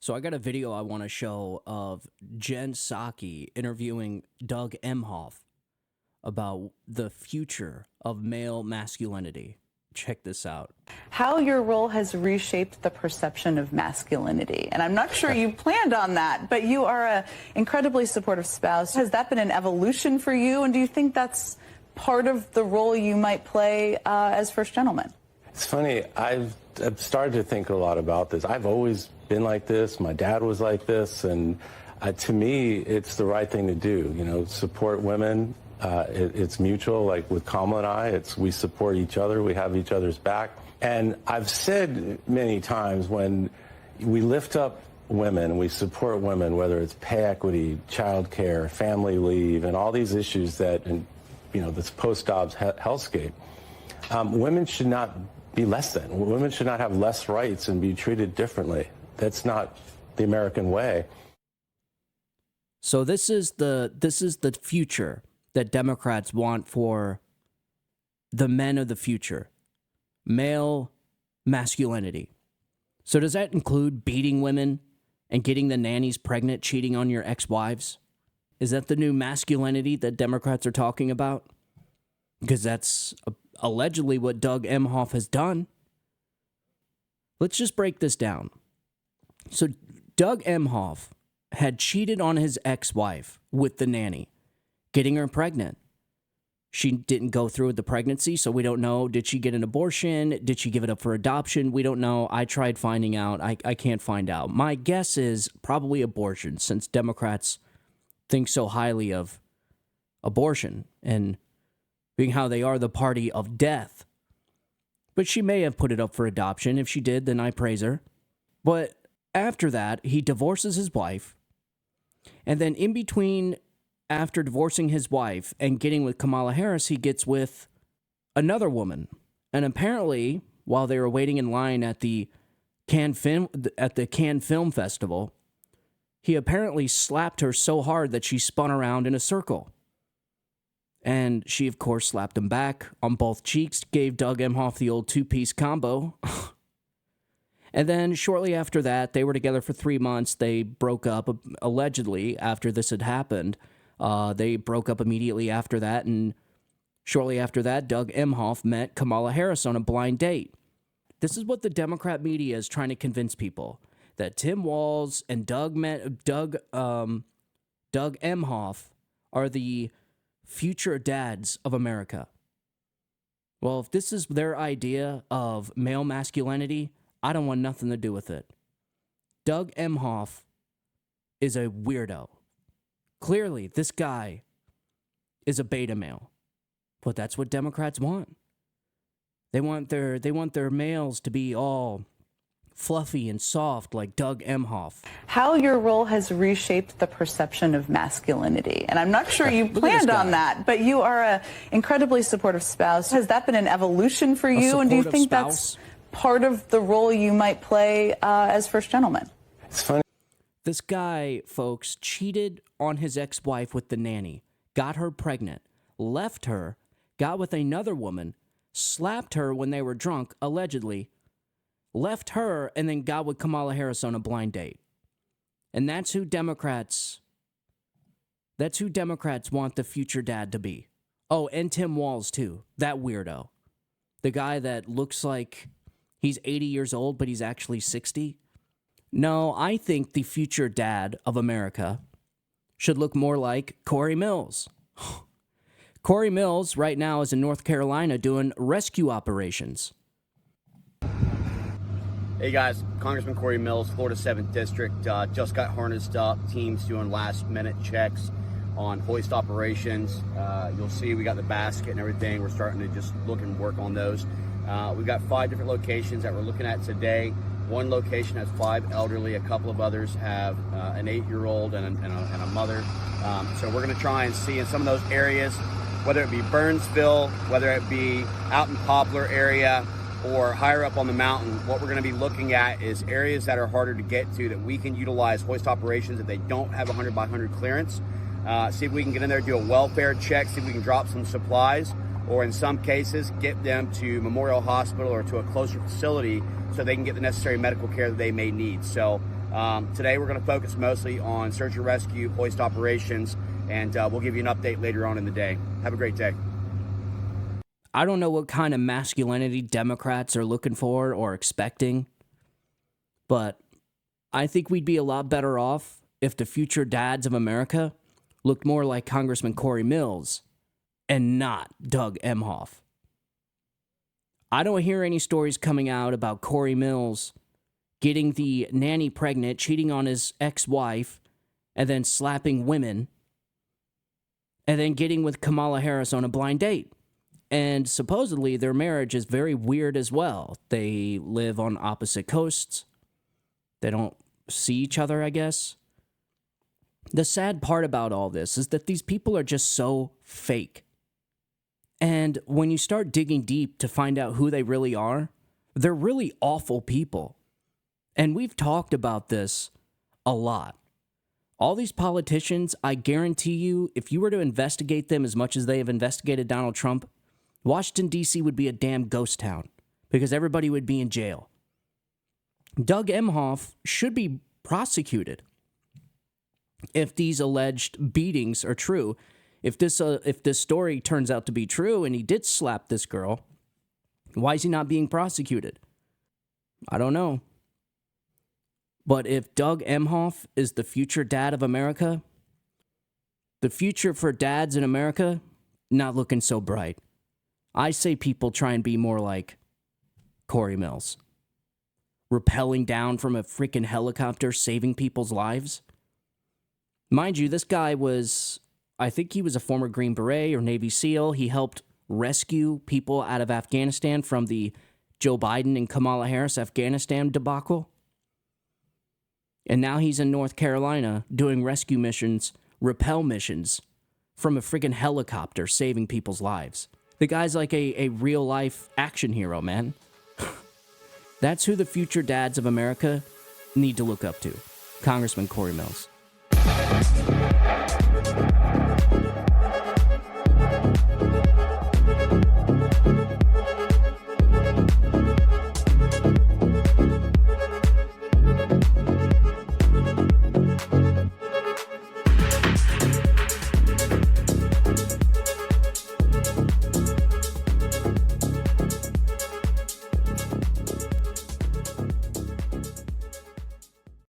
So I got a video I want to show of Jen Psaki interviewing Doug Emhoff about the future of male masculinity. Check this out. How your role has reshaped the perception of masculinity. And I'm not sure you planned on that, but you are an incredibly supportive spouse. Has that been an evolution for you? And do you think that's part of the role you might play as first gentleman? It's funny, I've started to think a lot about this. I've always been like this. My dad was like this. And to me, it's the right thing to do. You know, support women. It's mutual, like with Kamala and I, we support each other, we have each other's back. And I've said many times, when we lift up women, we support women, whether it's pay equity, child care, family leave, and all these issues that, this post-Dobbs hellscape, women should not be less than. Women should not have less rights and be treated differently. That's not the American way. So this is the future that Democrats want for the men of the future. Male masculinity. So does that include beating women and getting the nannies pregnant, cheating on your ex-wives? Is that the new masculinity that Democrats are talking about? Because that's allegedly what Doug Emhoff has done. Let's just break this down. So Doug Emhoff had cheated on his ex-wife with the nanny, getting her pregnant. She didn't go through with the pregnancy, so we don't know. Did she get an abortion? Did she give it up for adoption? We don't know. I tried finding out. I can't find out. My guess is probably abortion, since Democrats think so highly of abortion and being how they are the party of death. But she may have put it up for adoption. If she did, then I praise her. But after that, he divorces his wife. And then in between, after divorcing his wife and getting with Kamala Harris, he gets with another woman. And apparently, while they were waiting in line at the Cannes Film Festival, he apparently slapped her so hard that she spun around in a circle. And she, of course, slapped him back on both cheeks, gave Doug Emhoff the old two-piece combo. And then shortly after that, they were together for 3 months. They broke up, allegedly, after this had happened. They broke up immediately after that, and shortly after that, Doug Emhoff met Kamala Harris on a blind date. This is what the Democrat media is trying to convince people, that Tim Walz and Doug Emhoff are the future dads of America. Well, if this is their idea of male masculinity, I don't want nothing to do with it. Doug Emhoff is a weirdo. Clearly, this guy is a beta male. But that's what Democrats want. They want their males to be all fluffy and soft like Doug Emhoff. How your role has reshaped the perception of masculinity. And I'm not sure you planned on that, but you are an incredibly supportive spouse. Has that been an evolution for you? And do you think that's part of the role you might play as first gentleman? It's funny. This guy, folks, cheated on his ex-wife with the nanny, got her pregnant, left her, got with another woman, slapped her when they were drunk, allegedly, left her, and then got with Kamala Harris on a blind date. And that's who Democrats want the future dad to be. Oh, and Tim Walz, too. That weirdo. The guy that looks like he's 80 years old, but he's actually 60. No, I think the future dad of America should look more like Cory Mills. Cory Mills right now is in North Carolina doing rescue operations. Hey guys, Congressman Cory Mills, Florida 7th District, just got harnessed up. Teams doing last minute checks on hoist operations. You'll see we got the basket and everything. We're starting to just look and work on those. We've got 5 different locations that we're looking at today. One location has 5 elderly, a couple of others have an 8-year-old and a mother. So we're gonna try and see in some of those areas, whether it be Burnsville, whether it be out in Poplar area, or higher up on the mountain, what we're going to be looking at is areas that are harder to get to that we can utilize hoist operations if they don't have 100 by 100 clearance. See if we can get in there, do a welfare check, see if we can drop some supplies, or in some cases, get them to Memorial Hospital or to a closer facility so they can get the necessary medical care that they may need. So Today we're going to focus mostly on search and rescue, hoist operations, and we'll give you an update later on in the day. Have a great day. I don't know what kind of masculinity Democrats are looking for or expecting, but I think we'd be a lot better off if the future dads of America looked more like Congressman Cory Mills and not Doug Emhoff. I don't hear any stories coming out about Cory Mills getting the nanny pregnant, cheating on his ex-wife, and then slapping women, and then getting with Kamala Harris on a blind date. And supposedly their marriage is very weird as well. They live on opposite coasts. They don't see each other, I guess. The sad part about all this is that these people are just so fake. And when you start digging deep to find out who they really are, they're really awful people. And we've talked about this a lot. All these politicians, I guarantee you, if you were to investigate them as much as they have investigated Donald Trump, Washington, D.C. would be a damn ghost town because everybody would be in jail. Doug Emhoff should be prosecuted if these alleged beatings are true. If this story turns out to be true and he did slap this girl, why is he not being prosecuted? I don't know. But if Doug Emhoff is the future dad of America, the future for dads in America, not looking so bright. I say people try and be more like Cory Mills. Rappelling down from a freaking helicopter, saving people's lives. Mind you, this guy was, I think he was a former Green Beret or Navy SEAL. He helped rescue people out of Afghanistan from the Joe Biden and Kamala Harris Afghanistan debacle. And now he's in North Carolina doing rescue missions, rappel missions from a freaking helicopter, saving people's lives. The guy's like a real-life action hero, man. That's who the future dads of America need to look up to. Congressman Cory Mills.